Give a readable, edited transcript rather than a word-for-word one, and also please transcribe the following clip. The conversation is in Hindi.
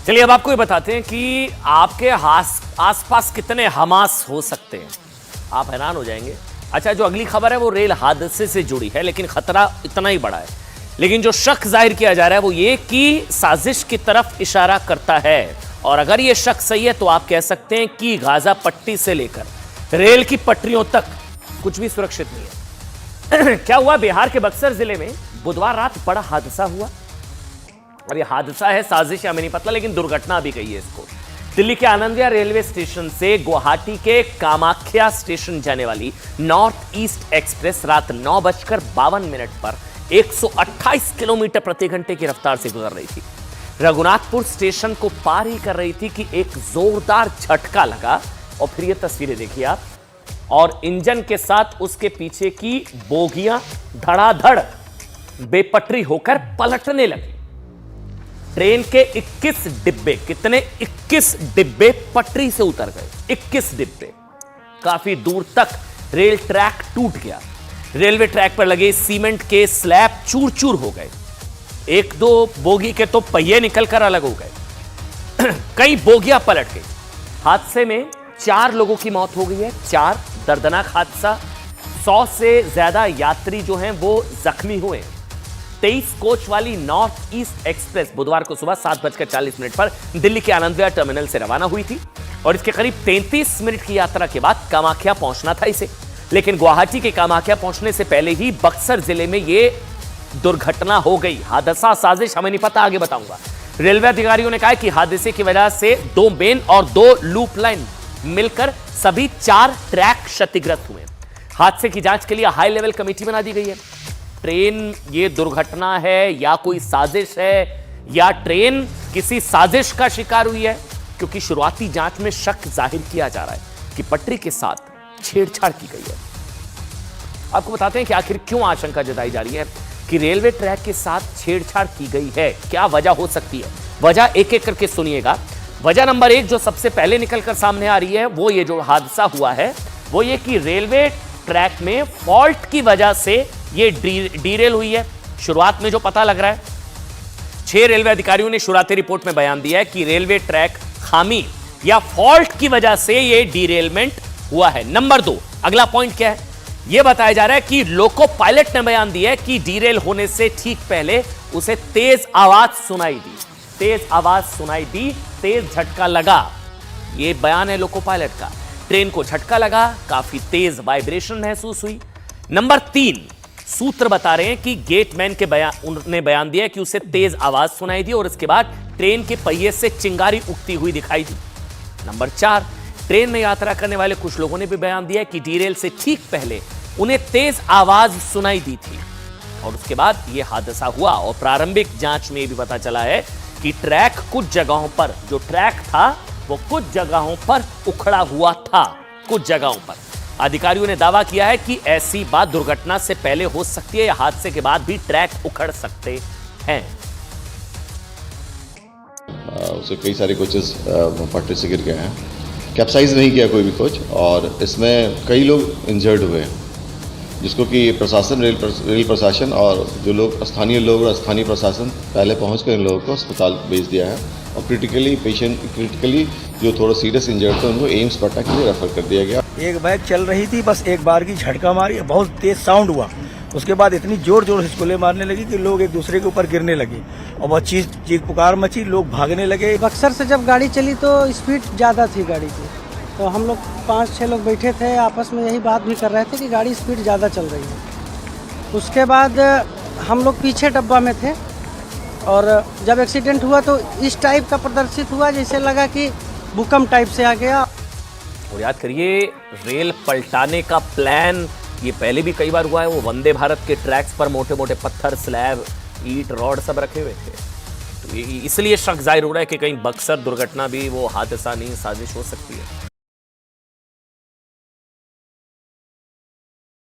चलिए अब आपको ये बताते हैं कि आपके आसपास कितने हमास हो सकते हैं। आप हैरान हो जाएंगे। अच्छा, जो अगली खबर है वो रेल हादसे से जुड़ी है, लेकिन खतरा इतना ही बड़ा है। लेकिन जो शक जाहिर किया जा रहा है वो ये कि साजिश की तरफ इशारा करता है। और अगर ये शक सही है तो आप कह सकते हैं कि गाजा पट्टी से लेकर रेल की पटरियों तक कुछ भी सुरक्षित नहीं है। क्या हुआ, बिहार के बक्सर जिले में बुधवार रात बड़ा हादसा हुआ। और ये हादसा है साजिश या हमें नहीं पता, लेकिन दुर्घटना भी कही है इसको। दिल्ली के आनंदिया रेलवे स्टेशन से गुवाहाटी के कामाख्या स्टेशन जाने वाली नॉर्थ ईस्ट एक्सप्रेस रात 9:52 पर 128 किलोमीटर प्रति घंटे की रफ्तार से गुजर रही थी। रघुनाथपुर स्टेशन को पार ही कर रही थी कि एक जोरदार झटका लगा। और फिर ये तस्वीरें देखिए आप, और इंजन के साथ उसके पीछे की बोगियां धड़ाधड़ बेपटरी होकर पलटने लगी। ट्रेन के 21 डिब्बे, कितने 21 डिब्बे पटरी से उतर गए। 21 डिब्बे। काफी दूर तक रेल ट्रैक टूट गया। रेलवे ट्रैक पर लगे सीमेंट के स्लैब चूर चूर हो गए। एक दो बोगी के तो पहिए निकलकर अलग हो गए। कई बोगियां पलट गई। हादसे में 4 लोगों की मौत हो गई है। 4 दर्दनाक हादसा। 100 से ज्यादा यात्री जो हैं वो जख्मी हुए। 23 कोच वाली नॉर्थ ईस्ट एक्सप्रेस बुधवार को सुबह 7:40 पर दिल्ली के आनंदविहार टर्मिनल से रवाना हुई थी। और इसके करीब 33 मिनट की यात्रा के बाद कामाख्या पहुंचना था इसे। लेकिन गुवाहाटी के कामाख्या पहुंचने से पहले ही बक्सर जिले में यह दुर्घटना हो गई। हादसा साजिश हमें नहीं पता, आगे बताऊंगा। रेलवे अधिकारियों ने कहा कि हादसे की वजह से 2 मेन और 2 लूप लाइन मिलकर सभी 4 ट्रैक क्षतिग्रस्त हुए। हादसे की जांच के लिए हाई लेवल कमेटी बना दी गई है। ट्रेन ये दुर्घटना है या कोई साजिश है, या ट्रेन किसी साजिश का शिकार हुई है, क्योंकि शुरुआती जांच में शक जाहिर किया जा रहा है कि पटरी के साथ छेड़छाड़ की गई है। आपको बताते हैं कि आखिर क्यों आशंका जताई जा रही है कि रेलवे ट्रैक के साथ छेड़छाड़ की गई है। क्या वजह हो सकती है? वजह एक एक करके सुनिएगा। वजह नंबर 1 जो सबसे पहले निकलकर सामने आ रही है वो ये जो हादसा हुआ है वो ये कि रेलवे ट्रैक में फॉल्ट की वजह से ये डीरेल हुई है। शुरुआत में जो पता लग रहा है, 6 रेलवे अधिकारियों ने शुरुआती रिपोर्ट में बयान दिया है कि रेलवे ट्रैक खामी या फॉल्ट की वजह से ये डीरेलमेंट हुआ है। नंबर 2 अगला पॉइंट क्या है, यह बताया जा रहा है कि लोको पायलट ने बयान दिया है कि डीरेल होने से ठीक पहले उसे तेज आवाज सुनाई दी। तेज झटका लगा। यह बयान है लोको पायलट का। ट्रेन को झटका लगा, काफी तेज वाइब्रेशन महसूस हुई। नंबर 3 सूत्र बता रहे हैं कि गेटमैन के उन्होंने बयान दिया कि उसे तेज आवाज सुनाई दी और इसके बाद ट्रेन के पहिए से चिंगारी उगती हुई दिखाई दी। नंबर 4 ट्रेन में यात्रा करने वाले कुछ लोगों ने भी बयान दिया कि डीरेल से ठीक पहले उन्हें तेज आवाज सुनाई दी थी और उसके बाद यह हादसा हुआ। और प्रारंभिक जांच में भी पता चला है कि ट्रैक कुछ जगहों पर, जो ट्रैक था वो कुछ जगहों पर उखड़ा हुआ था। कुछ जगहों पर अधिकारियों ने दावा किया है कि ऐसी बात दुर्घटना से पहले हो सकती है या हादसे के बाद भी ट्रैक उखड़ सकते हैं। उसे कई सारे कोचेस पटरी से गिर गए हैं। कैप्साइज नहीं किया कोई भी कोच, और इसमें कई लोग इंजर्ड हुए हैं, जिसको कि प्रशासन, रेल प्रशासन और जो लोग स्थानीय लोग और स्थानीय प्रशासन पहले पहुंचकर इन लोगों को अस्पताल भेज दिया है। और क्रिटिकली जो थोड़ा सीरियस इंजर्ड थे उनको एम्स पटना के लिए रेफर कर दिया गया। एक बाइक चल रही थी, बस एक बार की झटका मारी, बहुत तेज साउंड हुआ। उसके बाद इतनी जोर जोर से हिचकोले मारने लगी कि लोग एक दूसरे के ऊपर गिरने लगे और बहुत चीख पुकार मची, लोग भागने लगे। बक्सर से जब गाड़ी चली तो स्पीड ज़्यादा थी गाड़ी की, तो हम लोग 5-6 लोग बैठे थे, आपस में यही बात भी कर रहे थे कि गाड़ी स्पीड ज़्यादा चल रही है। उसके बाद हम लोग पीछे डब्बा में थे और जब एक्सीडेंट हुआ तो इस टाइप का प्रदर्शित हुआ जैसे लगा कि भूकंप टाइप से आ गया। और याद करिए, रेल पलटाने का प्लान ये पहले भी कई बार हुआ है। वो वंदे भारत के ट्रैक्स पर मोटे मोटे पत्थर, स्लैब, ईंट, रॉड सब रखे हुए थे। तो इसलिए शक जाहिर हो रहा है कि कहीं बक्सर दुर्घटना भी वो हादसा नहीं, साजिश हो सकती है।